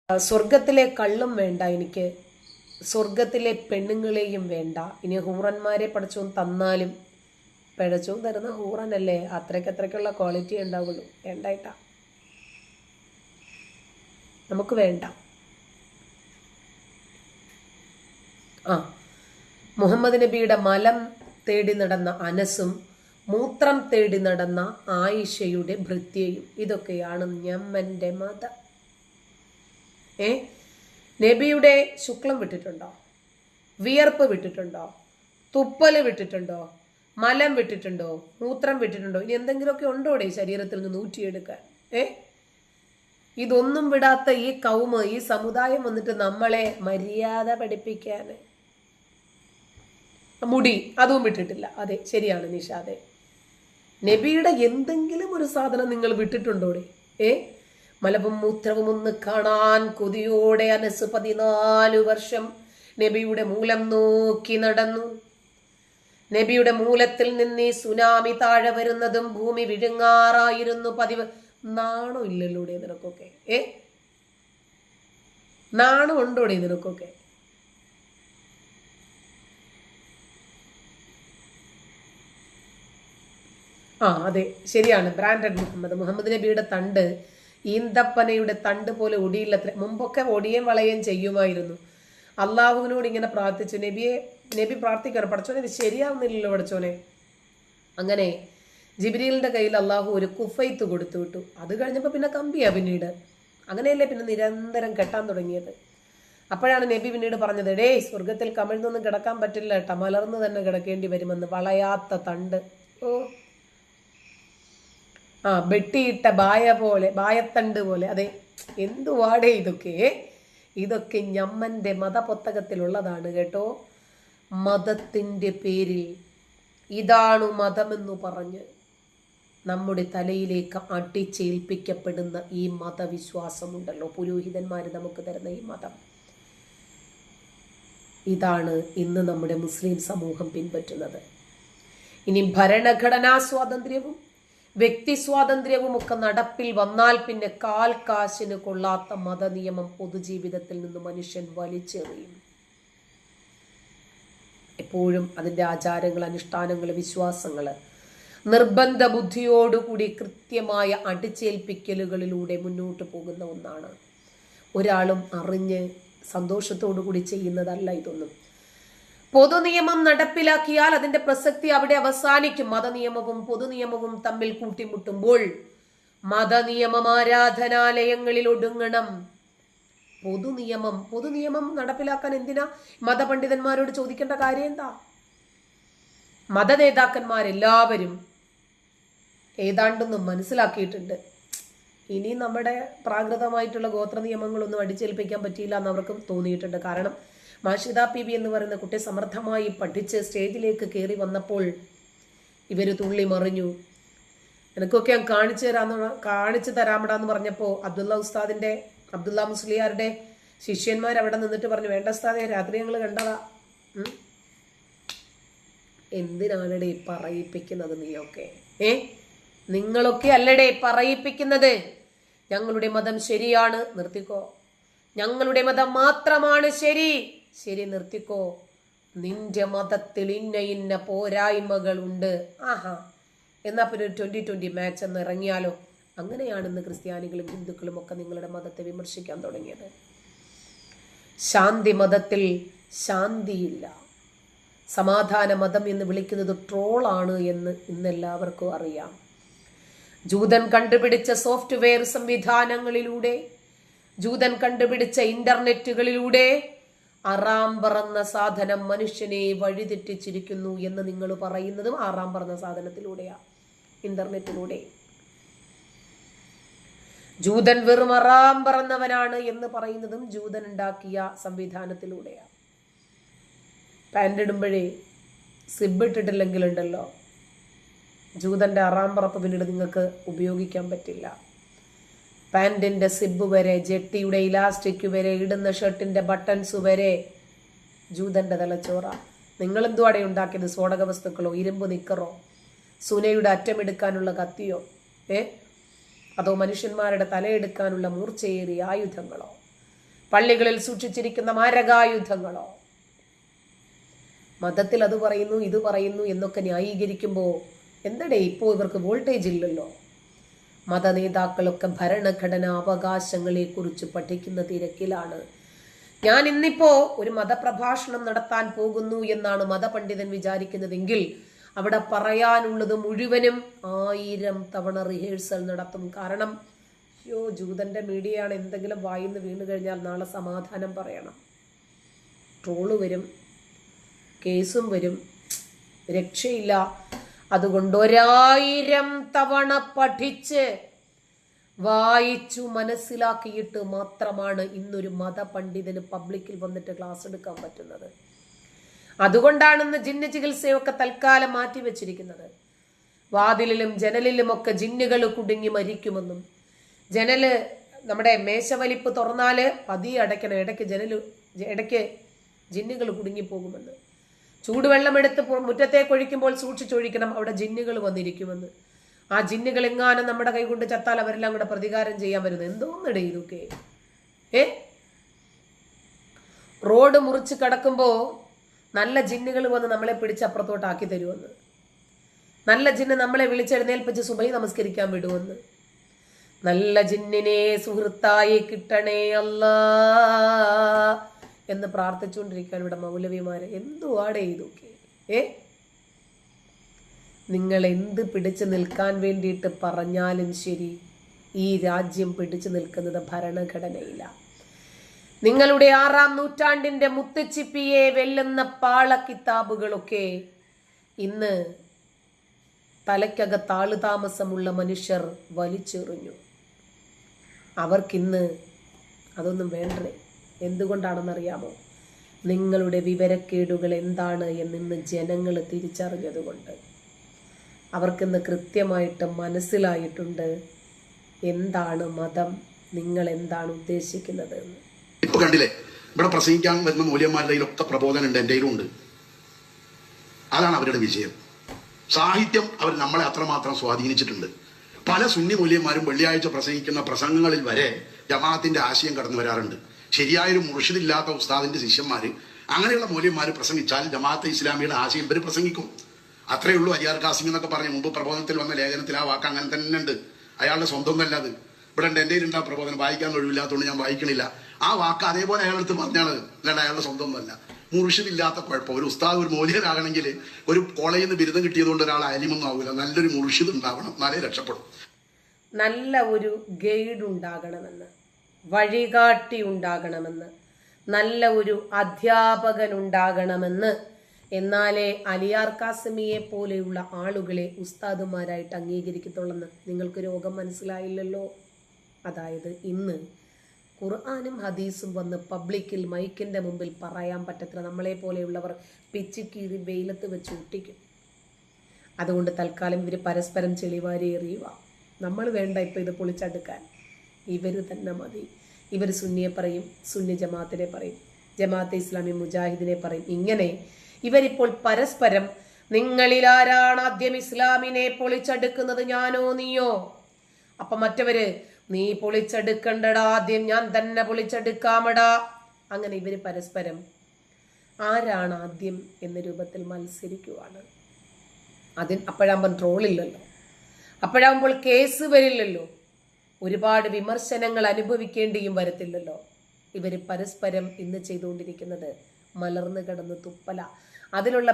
സ്വർഗത്തിലെ കള്ളും വേണ്ട എനിക്ക്, സ്വർഗത്തിലെ പെണ്ണുങ്ങളെയും വേണ്ട. ഇനി ഹൂറന്മാരെ പഠിച്ചോൻ തന്നാലും പിഴച്ചോൻ തരുന്ന ഹൂറനല്ലേ, അത്രയ്ക്കുള്ള ക്വാളിറ്റി ഉണ്ടാവുള്ളൂ. വേണ്ടായിട്ടാ, നമുക്ക് വേണ്ട. മുഹമ്മദ് നബിയുടെ മലം തേടി നടന്ന അനസും മൂത്രം തേടി നടന്ന ആയിഷയുടെ ഭൃത്യയും, ഇതൊക്കെയാണ് ഞമ്മന്റെ മതം. നബിയുടെ ശുക്ലം വിട്ടിട്ടുണ്ടോ? വിയർപ്പ് വിട്ടിട്ടുണ്ടോ? തുപ്പല് വിട്ടിട്ടുണ്ടോ? മലം വിട്ടിട്ടുണ്ടോ? മൂത്രം വിട്ടിട്ടുണ്ടോ? ഇനി എന്തെങ്കിലുമൊക്കെ ഉണ്ടോടെ ശരീരത്തിൽ നിന്ന് ഊറ്റിയെടുക്കാൻ? ഇതൊന്നും വിടാത്ത ഈ കൗമ്, ഈ സമുദായം വന്നിട്ട് നമ്മളെ മര്യാദ പഠിപ്പിക്കാൻ. മുടി അതും വിട്ടിട്ടില്ല. അതെ, ശരിയാണ് നിഷാദെ. നബിയുടെ എന്തെങ്കിലും ഒരു സാധനം നിങ്ങൾ വിട്ടിട്ടുണ്ടോടെ? മലവും മൂത്രവും ഒന്ന് കാണാൻ കൊതിയോടെ അനസ് 14 വർഷം നബിയുടെ മൂലം നോക്കി നടന്നു. നബിയുടെ മൂലത്തിൽ നിന്ന് ഈ സുനാമി താഴെ വരുന്നതും ഭൂമി വിഴുങ്ങാറായിരുന്നു പതിവ്. നാണം ഇല്ലല്ലോടെ നിനക്കൊക്കെ? നാണം ഉണ്ടോടെ നിനക്കൊക്കെ? അതെ, ശരിയാണ്. ബ്രാൻഡഡ് മുഹമ്മദ് നബിയുടെ തണ്ട് ഈന്തപ്പനയുടെ തണ്ട് പോലെ ഒടിയില്ലത്ര. മുമ്പൊക്കെ ഒടിയേം വളയേം ചെയ്യുമായിരുന്നു. അള്ളാഹുവിനോട് ഇങ്ങനെ പ്രാർത്ഥിച്ചു. നബി പ്രാർത്ഥിക്കണം, പഠിച്ചോനെ ഇത് ശരിയാവുന്നില്ലല്ലോ പഠിച്ചോനെ. അങ്ങനെ ജിബ്രീലിന്റെ കയ്യിൽ അള്ളാഹു ഒരു കുഫൈത്ത് കൊടുത്തു വിട്ടു. അത് കഴിഞ്ഞപ്പോൾ പിന്നെ കമ്പിയാ പിന്നീട്. അങ്ങനെയല്ലേ പിന്നെ നിരന്തരം കെട്ടാൻ തുടങ്ങിയത്. അപ്പോഴാണ് നബി പിന്നീട് പറഞ്ഞത്, സ്വർഗത്തിൽ കമിഴ്ന്നൊന്നും കിടക്കാൻ പറ്റില്ല കേട്ടോ, മലർന്ന് തന്നെ കിടക്കേണ്ടി വരുമെന്ന്. വളയാത്ത തണ്ട്. വെട്ടിയിട്ട ബായത്തണ്ട് പോലെ. അതെ, എന്തുവാടേ ഇതൊക്കെ ഞമ്മന്റെ മതപുസ്തകത്തിലുള്ളതാണ് കേട്ടോ. മതത്തിന്റെ പേരിൽ ഇതാണു മതമെന്നു പറഞ്ഞ് നമ്മുടെ തലയിലേക്ക് അടിച്ചേൽപ്പിക്കപ്പെടുന്ന ഈ മതവിശ്വാസമുണ്ടല്ലോ, പുരോഹിതന്മാര് നമുക്ക് തരുന്ന ഈ മതം, ഇതാണ് ഇന്ന് നമ്മുടെ മുസ്ലിം സമൂഹം പിൻപറ്റുന്നത്. ഇനി ഭരണഘടനാ സ്വാതന്ത്ര്യവും വ്യക്തി സ്വാതന്ത്ര്യവും ഒക്കെ നടപ്പിൽ വന്നാൽ പിന്നെ കാശിന് കൊള്ളാത്ത മതനിയമം പൊതുജീവിതത്തിൽ നിന്ന് മനുഷ്യൻ വലിച്ചെറിയും. എപ്പോഴും അതിൻ്റെ ആചാരങ്ങൾ, അനുഷ്ഠാനങ്ങൾ, വിശ്വാസങ്ങൾ നിർബന്ധ ബുദ്ധിയോടുകൂടി കൃത്യമായ അടിച്ചേൽപ്പിക്കലുകളിലൂടെ മുന്നോട്ട് പോകുന്ന ഒന്നാണ്. ഒരാളും അറിഞ്ഞ് സന്തോഷത്തോടു കൂടി ചെയ്യുന്നതല്ല ഇതൊന്നും. പൊതുനിയമം നടപ്പിലാക്കിയാൽ അതിന്റെ പ്രസക്തി അവിടെ അവസാനിക്കും. മതനിയമവും പൊതുനിയമവും തമ്മിൽ കൂട്ടിമുട്ടുമ്പോൾ മതനിയമം ആരാധനാലയങ്ങളിൽ ഒടുങ്ങണം. പൊതുനിയമം നടപ്പിലാക്കാൻ എന്തിനാ മതപണ്ഡിതന്മാരോട് ചോദിക്കേണ്ട കാര്യം എന്താ? മതനേതാക്കന്മാരെല്ലാവരും ഏതാണ്ടൊന്നും മനസ്സിലാക്കിയിട്ടുണ്ട്. ഇനി നമ്മുടെ പ്രാകൃതമായിട്ടുള്ള ഗോത്ര നിയമങ്ങളൊന്നും അടിച്ചേൽപ്പിക്കാൻ പറ്റിയില്ല എന്ന് അവർക്കും തോന്നിയിട്ടുണ്ട്. കാരണം മാഷിദ പി എന്ന് പറയുന്ന കുട്ടി സമർത്ഥമായി പഠിച്ച് സ്റ്റേജിലേക്ക് കയറി വന്നപ്പോൾ ഇവര് തുള്ളി മറിഞ്ഞു. എനിക്കൊക്കെ ഞാൻ കാണിച്ചു തരാമടാന്ന് പറഞ്ഞപ്പോൾ അബ്ദുള്ള മുസ്ലിയാരുടെ ശിഷ്യന്മാർ അവിടെ നിന്നിട്ട് പറഞ്ഞു, വേണ്ട ഉസ്താദേ, രാത്രി ഞങ്ങൾ കണ്ടതാ. എന്തിനാണടേ പറയിപ്പിക്കുന്നത് നീയൊക്കെ? നിങ്ങളൊക്കെ അല്ലടേ പറയിപ്പിക്കുന്നത്. ഞങ്ങളുടെ മതം ശരിയാണ്, നിർത്തിക്കോ. ഞങ്ങളുടെ മതം മാത്രമാണ് ശരി, നിർത്തിക്കോ. നിന്റെ മതത്തിൽ ഇന്ന പോരായ്മകളുണ്ട്. എന്നാ പിന്നെ ഒരു 2020 മാച്ച് എന്ന് ഇറങ്ങിയാലോ? അങ്ങനെയാണ് ഇന്ന് ക്രിസ്ത്യാനികളും ഹിന്ദുക്കളും ഒക്കെ നിങ്ങളുടെ മതത്തെ വിമർശിക്കാൻ തുടങ്ങിയത്. ശാന്തി മതത്തിൽ ശാന്തിയില്ല. സമാധാന മതം എന്ന് വിളിക്കുന്നത് ട്രോളാണ് എന്ന് ഇന്നെല്ലാവർക്കും അറിയാം. ജൂതൻ കണ്ടുപിടിച്ച സോഫ്റ്റ്വെയർ സംവിധാനങ്ങളിലൂടെ, ജൂതൻ കണ്ടുപിടിച്ച ഇന്റർനെറ്റുകളിലൂടെ ആറാം പറന്ന സാധനം മനുഷ്യനെ വഴിതെറ്റിച്ചിരിക്കുന്നു എന്ന് നിങ്ങൾ പറയുന്നതും ആറാം പറന്ന സാധനത്തിലൂടെയാ, ഇന്റർനെറ്റിലൂടെ. ജൂതൻ വെറും ആറാം പറന്നവനാണ് എന്ന് പറയുന്നതും ജൂതൻ ഉണ്ടാക്കിയ സംവിധാനത്തിലൂടെയാ. പാൻ്റ് ഇടുമ്പോഴേ സിബ് ഇട്ടിട്ടില്ലെങ്കിലുണ്ടല്ലോ, ജൂതന്റെ ആറാം പറപ്പ് പിന്നീട് നിങ്ങൾക്ക് ഉപയോഗിക്കാൻ പറ്റില്ല. പാൻറ്റിന്റെ സിബ് വരെ, ജെട്ടിയുടെ ഇലാസ്റ്റിക് വരെ, ഇടുന്ന ഷർട്ടിന്റെ ബട്ടൺസ് വരെ ജൂതന്റെ തലച്ചോറ. നിങ്ങളെന്തുവാടെ ഉണ്ടാക്കിയത്? സ്ഫോടക വസ്തുക്കളോ, ഇരുമ്പ് നിക്കറോ, സുനയുടെ അറ്റമെടുക്കാനുള്ള കത്തിയോ, അതോ മനുഷ്യന്മാരുടെ തലയെടുക്കാനുള്ള മൂർച്ചയേറിയ ആയുധങ്ങളോ? പള്ളികളിൽ സൂക്ഷിച്ചിരിക്കുന്ന മാരകായുധങ്ങളോ? മതത്തിൽ അത് പറയുന്നു ഇത് പറയുന്നു എന്നൊക്കെ ന്യായീകരിക്കുമ്പോൾ എന്തടേ ഇപ്പോൾ ഇവർക്ക് വോൾട്ടേജ് ഇല്ലല്ലോ. മതനേതാക്കളൊക്കെ ഭരണഘടനാ അവകാശങ്ങളെക്കുറിച്ച് പഠിക്കുന്ന തിരക്കിലാണ്. ഞാൻ ഇന്നിപ്പോ ഒരു മതപ്രഭാഷണം നടത്താൻ പോകുന്നു എന്നാണ് മതപണ്ഡിതൻ വിചാരിക്കുന്നതെങ്കിൽ അവിടെ പറയാനുള്ളത് മുഴുവനും 1000 തവണ റിഹേഴ്സൽ നടത്തും. കാരണം ജൂതന്റെ മീഡിയയാണ്, എന്തെങ്കിലും വായിന്ന് വീണ് കഴിഞ്ഞാൽ നാളെ സമാധാനം പറയണം, ട്രോള് വരും, കേസും വരും, രക്ഷയില്ല. അതുകൊണ്ട് 1000 തവണ പഠിച്ച് വായിച്ചു മനസ്സിലാക്കിയിട്ട് മാത്രമാണ് ഇന്നൊരു മതപണ്ഡിതന് പബ്ലിക്കിൽ വന്നിട്ട് ക്ലാസ് എടുക്കാൻ പറ്റുന്നത്. അതുകൊണ്ടാണ് ഇന്ന് ജിന്ന് ചികിത്സയൊക്കെ തൽക്കാലം മാറ്റിവെച്ചിരിക്കുന്നത്. വാതിലിലും ജനലിലുമൊക്കെ ജിന്നുകൾ കുടുങ്ങി മരിക്കുമെന്നും, ജനല് നമ്മുടെ മേശവലിപ്പ് തുറന്നാല് പതിയെ അടയ്ക്കണം, ഇടയ്ക്ക് ജിന്നുകൾ കുടുങ്ങിപ്പോകുമെന്ന്, ചൂടുവെള്ളമെടുത്ത് മുറ്റത്തേക്ക് ഒഴിക്കുമ്പോൾ സൂക്ഷിച്ചൊഴിക്കണം, അവിടെ ജിന്നുകൾ വന്നിരിക്കുമെന്ന്. ആ ജിന്നുകൾ എങ്ങാനും നമ്മുടെ കൈ കൊണ്ട് ചത്താൽ അവരെല്ലാം കൂടെ പ്രതികാരം ചെയ്യാൻ വരുന്നത്. എന്തോന്നിടേ ഇതൊക്കെ? റോഡ് മുറിച്ച് കിടക്കുമ്പോ നല്ല ജിന്നുകൾ വന്ന് നമ്മളെ പിടിച്ച് അപ്പുറത്തോട്ടാക്കി തരുമെന്ന്, നല്ല ജിന്ന് നമ്മളെ വിളിച്ചെഴുന്നേൽപ്പിച്ച് സുബഹി നമസ്കരിക്കാൻ വിടുമെന്ന്, നല്ല ജിന്നിനെ സുഹൃത്തായി കിട്ടണേ അല്ലാ എന്ന് പ്രാർത്ഥിച്ചുകൊണ്ടിരിക്കാൻ ഇവിടെ മൗലവിമാര്. എന്തുവാടേ ഇതൊക്കെ? നിങ്ങൾ എന്ത് പിടിച്ചു നിൽക്കാൻ വേണ്ടിയിട്ട് പറഞ്ഞാലും ശരി, ഈ രാജ്യം പിടിച്ചു നിൽക്കുന്നത് ഭരണഘടനയില്ല. നിങ്ങളുടെ 6-ാം നൂറ്റാണ്ടിന്റെ മുത്തുച്ചിപ്പിയെ വെല്ലുന്ന പാളക്കിതാബുകളൊക്കെ ഇന്ന് തലയ്ക്കകത്ത് ആളുതാമസമുള്ള മനുഷ്യർ വലിച്ചെറിഞ്ഞു. അവർക്കിന്ന് അതൊന്നും വേണ്ടേ. എന്തുകൊണ്ടാണെന്നറിയാമോ? നിങ്ങളുടെ വിവരക്കേടുകൾ എന്താണ് എന്നിന്ന് ജനങ്ങൾ തിരിച്ചറിഞ്ഞതുകൊണ്ട്. അവർക്കിന്ന് കൃത്യമായിട്ട് മനസ്സിലായിട്ടുണ്ട് എന്താണ് മതം, നിങ്ങൾ എന്താണ് ഉദ്ദേശിക്കുന്നത് എന്ന്. ഇപ്പൊ കണ്ടില്ലേ, ഇവിടെ പ്രസംഗിക്കാൻ വരുന്ന മൂല്യന്മാരുടെ കയ്യിലൊക്കെ പ്രബോധനം ഉണ്ട്, എൻ്റെ കയ്യിലും ഉണ്ട്. അതാണ് അവരുടെ വിജയം. സാഹിത്യം അവർ നമ്മളെ അത്രമാത്രം സ്വാധീനിച്ചിട്ടുണ്ട്. പല സുന്നി മൂല്യന്മാരും വെള്ളിയാഴ്ച പ്രസംഗിക്കുന്ന പ്രസംഗങ്ങളിൽ വരെ ജമാഅത്തിന്റെ ആശയം കടന്നു വരാറുണ്ട്. ശരിയായൊരു മുർഷിദില്ലാത്ത ഉസ്താദിന്റെ ശിഷ്യന്മാര്, അങ്ങനെയുള്ള മൂല്യന്മാർ പ്രസംഗിച്ചാൽ ജമാഅത്തെ ഇസ്ലാമിയുടെ ആശയം ഇവർ പ്രസംഗിക്കും. അത്രയേ ഉള്ളൂ. അരിയാർ കാസിം എന്നൊക്കെ പറഞ്ഞ് മുമ്പ് പ്രബോധനത്തിൽ വന്ന ലേഖനത്തിൽ ആ വാക്ക് അങ്ങനെ തന്നെ ഉണ്ട്. അയാളുടെ സ്വന്തം അല്ല അത്. ഇവിടെ ഉണ്ട്, എൻ്റെ കയ്യിലുണ്ടാ പ്രബോധനം, വായിക്കാൻ കഴിവില്ലാത്തതുകൊണ്ട് ഞാൻ വായിക്കണില്ല. ആ വാക്ക് അതേപോലെ അയാളടുത്ത് പറഞ്ഞാണ്, അല്ലാണ്ട് അയാളുടെ സ്വന്തം അല്ല. മുർഷിദില്ലാത്ത കുഴപ്പം. ഒരു ഉസ്താദ് ഒരു മോലിയനാകണമെങ്കിൽ ഒരു കോളേജിൽ നിന്ന് ബിരുദം കിട്ടിയതുകൊണ്ട് ഒരാൾ അലിമൊന്നും ആവില്ല. നല്ലൊരു മുർഷിദ് ഉണ്ടാവണം, എന്നാലേ രക്ഷപ്പെടും. നല്ല ഒരു ഗൈഡ് ഉണ്ടാകണമെന്ന്, വഴികാട്ടി ഉണ്ടാകണമെന്ന്, നല്ല ഒരു അധ്യാപകൻ ഉണ്ടാകണമെന്ന്, എന്നാലേ അലിയാർ കാസിമിയെ പോലെയുള്ള ആളുകളെ ഉസ്താദുമാരായിട്ട് അംഗീകരിക്കത്തുള്ളെന്ന് നിങ്ങൾക്ക് രോഗം മനസ്സിലായില്ലല്ലോ. അതായത് ഇന്ന് ഖുർആനും ഹദീസും വന്ന് പബ്ലിക്കിൽ മൈക്കിന്റെ മുമ്പിൽ പറയാൻ പറ്റത്തില്ല. നമ്മളെ പോലെയുള്ളവർ പിച്ചിക്കീറി വെയിലത്ത് വെച്ച് ഒട്ടിക്കും. അതുകൊണ്ട് തൽക്കാലം ഇവർ പരസ്പരം ചെളിവാരി എറിയുക. നമ്മൾ വേണ്ട ഇപ്പം ഇത് പൊളിച്ചെടുക്കാൻ, ഇവർ തന്നെ മതി. ഇവർ സുന്നിയെ പറയും, സുന്നി ജമാഅത്തിനെ പറയും, ജമാഅത്തെ ഇസ്ലാമി മുജാഹിദിനെ പറയും. ഇങ്ങനെ ഇവരിപ്പോൾ പരസ്പരം നിങ്ങളിലാരാണ് ആദ്യം ഇസ്ലാമിനെ പൊളിച്ചെടുക്കുന്നത്, ഞാനോ നീയോ? അപ്പൊ മറ്റവര് നീ പൊളിച്ചെടുക്കണ്ടടാ, ആദ്യം ഞാൻ തന്നെ പൊളിച്ചെടുക്കാമടാ. അങ്ങനെ ഇവര് പരസ്പരം ആരാണ് ആദ്യം എന്ന രൂപത്തിൽ മത്സരിക്കുവാണ്. അപ്പോഴാകുമ്പോൾ ട്രോളില്ലല്ലോ, അപ്പോഴാകുമ്പോൾ കേസ് വരില്ലല്ലോ, ഒരുപാട് വിമർശനങ്ങൾ അനുഭവിക്കേണ്ടിയും വരത്തില്ലല്ലോ. ഇവര് പരസ്പരം ഇന്ന് ചെയ്തുകൊണ്ടിരിക്കുന്നത് മലർന്നു കിടന്ന് തുപ്പല. അതിലുള്ള